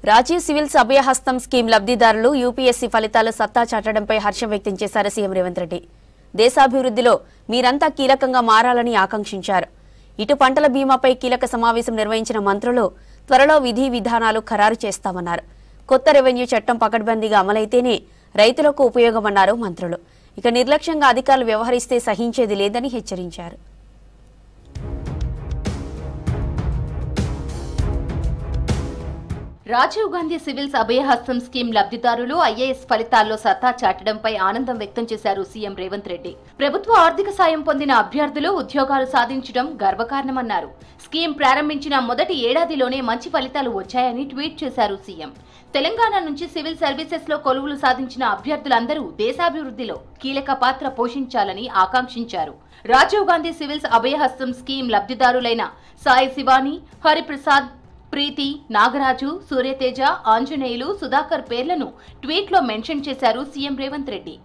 Rajiv civils అభయహస్తం scheme లబ్ధిదారులు UPSC ఫలితాలు సత్తా చాటడంపై హర్షం వ్యక్తం చేశారు సీఎం రేవంత్ రెడ్డి. దేశాభివృద్ధిలో మీరంతా కీలకంగా మారాలని ఆకాంక్షించారు. ఇటు పంటల బీమాపై కీలక సమావేశం నిర్వహించిన మంత్రులు త్వరలో విధి విధానాలు ఖరారు చేస్తామన్నారు. కొత్త రెవెన్యూ చట్టం పకడ్బందీగా అమలైతేనే రైతులకు ఉపయోగమన్నారు మంత్రులు. ఇక నిర్లక్ష్యంగా అధికారులు వ్యవహరిస్తే సహించేది లేదని హెచ్చరించారు. రాజీవ్ గాంధీ సివిల్స్ అభయహస్తం స్కీమ్ లబ్ధిదారులు ఐఏఎస్ ఫలితాల్లో సత్తా చాటడంపై ఆనందం వ్యక్తం చేశారు సీఎం రేవంత్ రెడ్డి. ప్రభుత్వ ఆర్థిక సాయం పొందిన అభ్యర్థులు ఉద్యోగాలు సాధించడం గర్వకారణమన్నారు. స్కీమ్ ప్రారంభించిన మొదటి ఏడాదిలోనే మంచి ఫలితాలు వచ్చాయని ట్వీట్ చేశారు సీఎం. తెలంగాణ నుంచి సివిల్ సర్వీసెస్ లో కొలువులు సాధించిన అభ్యర్థులందరూ దేశాభివృద్ధిలో కీలక పాత్ర పోషించాలని ఆకాంక్షించారు. రాజీవ్ గాంధీ సివిల్స్ అభయహస్తం స్కీమ్ లబ్ధిదారులైన సాయి శివాని, హరిప్రసాద్, ప్రీతి, నాగరాజు, సూర్యతేజ, ఆంజనేయులు, సుధాకర్ పేర్లను ట్వీట్లో మెన్షన్ చేశారు సీఎం రేవంత్ రెడ్డి.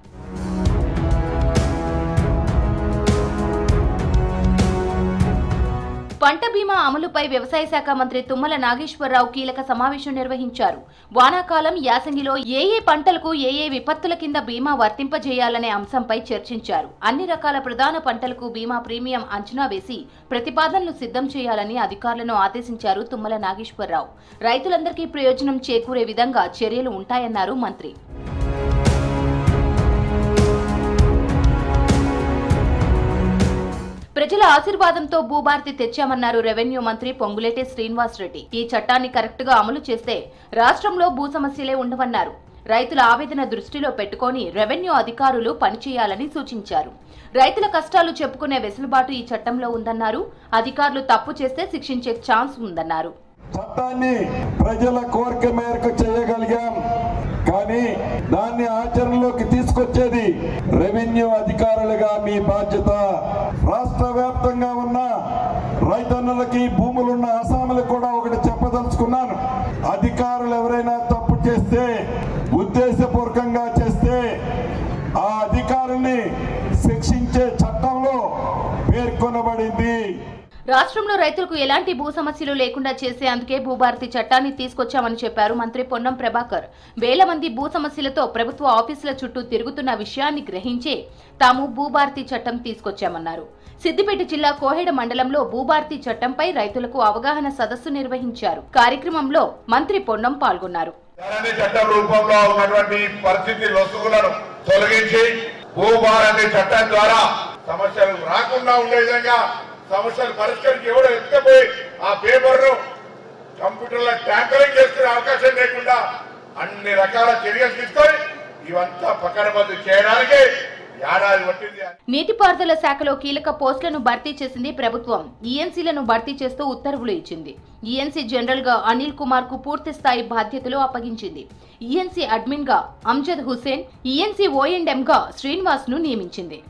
పంట బీమా అమలుపై వ్యవసాయ శాఖ మంత్రి తుమ్మల నాగేశ్వరరావు కీలక సమావేశం నిర్వహించారు. వానాకాలం యాసంగిలో ఏ పంటలకు ఏ విపత్తుల కింద బీమా వర్తింపజేయాలనే అంశంపై చర్చించారు. అన్ని రకాల ప్రధాన పంటలకు బీమా ప్రీమియం అంచనా వేసి ప్రతిపాదనలు సిద్ధం చేయాలని అధికారులను ఆదేశించారు తుమ్మల నాగేశ్వరరావు. రైతులందరికీ ప్రయోజనం చేకూరే విధంగా చర్యలు ఉంటాయన్నారు మంత్రి. ప్రజల ఆశీర్వాదంతో భూభారతి తెచ్చామన్నారు రెవెన్యూ మంత్రి పొంగులేటి శ్రీనివాసరెడ్డి. ఈ చట్టాన్ని కరెక్ట్ గా అమలు చేస్తే రాష్ట్రంలో భూ సమస్యలే ఉండవన్నారు. రైతుల ఆవేదన దృష్టిలో పెట్టుకుని రెవెన్యూ అధికారులు పనిచేయాలని సూచించారు. రైతుల కష్టాలు చెప్పుకునే వెసులుబాటు ఈ చట్టంలో ఉందన్నారు. అధికారులు తప్పు చేస్తే శిక్షించే ఛాన్స్ ఉందన్నారు. చట్టాన్ని ప్రజల కోరిక మేరకు చేయగలిగాం, కానీ దాన్ని ఆచరణలోకి తీసుకొచ్చేది రెవెన్యూ అధికారులుగా మీ బాధ్యత. రాష్ట్ర వ్యాప్తంగా ఉన్న రైతన్నులకి, భూములున్న అసాములకు కూడా ఒకటి చెప్పదలుచుకున్నాను. అధికారులు ఎవరైనా తప్పు చేస్తే, ఉద్దేశపూర్వకంగా చేస్తే ఆ అధికారుల్ని శిక్షించే చట్టంలో పేర్కొనబడింది. రాష్ట్రంలో రైతులకు ఎలాంటి భూ సమస్యలు లేకుండా చేసేందుకే భూభారతి చట్టాన్ని తీసుకొచ్చామని చెప్పారు మంత్రి పొన్నం ప్రభాకర్. వేల మంది భూ సమస్యలతో ప్రభుత్వ ఆఫీసుల చుట్టూ తిరుగుతున్న విషయాన్ని గ్రహించే తాము భూభారతి చట్టం తీసుకొచ్చామన్నారు. సిద్దిపేట జిల్లా కోహెడ మండలంలో భూభారతి చట్టంపై రైతులకు అవగాహన సదస్సు నిర్వహించారు. కార్యక్రమంలో మంత్రి పొన్నం పాల్గొన్నారు. సమస్యలు రాకుండా ఉండే విధంగా సమస్యలు పరిష్కరించి ఎవడో ఎత్తుకపోయి ఆ పేపర్ను కంప్యూటర్లో ట్యాంకరింగ్ చేసుకునే అవకాశం లేకుండా అన్ని రకాల చర్యలు తీసుకొని ఇవంతా పకడ్బందీ చేయడానికి ఏడాది పట్టింది. నీటిపారుదల శాఖలో కీలక పోస్టులను భర్తీ చేసింది ప్రభుత్వం. ఈఎన్సీలను భర్తీ చేస్తూ ఉత్తర్వులు ఇచ్చింది. ఈఎన్సీ జనరల్ గా అనిల్ కుమార్ కు పూర్తి స్థాయి బాధ్యతలు అప్పగించింది. ఈఎన్సీ అడ్మిన్ గా అమ్జద్ హుసేన్, ఈఎన్సీ ఓఎండ్ఎం గా శ్రీనివాస్ ను నియమించింది.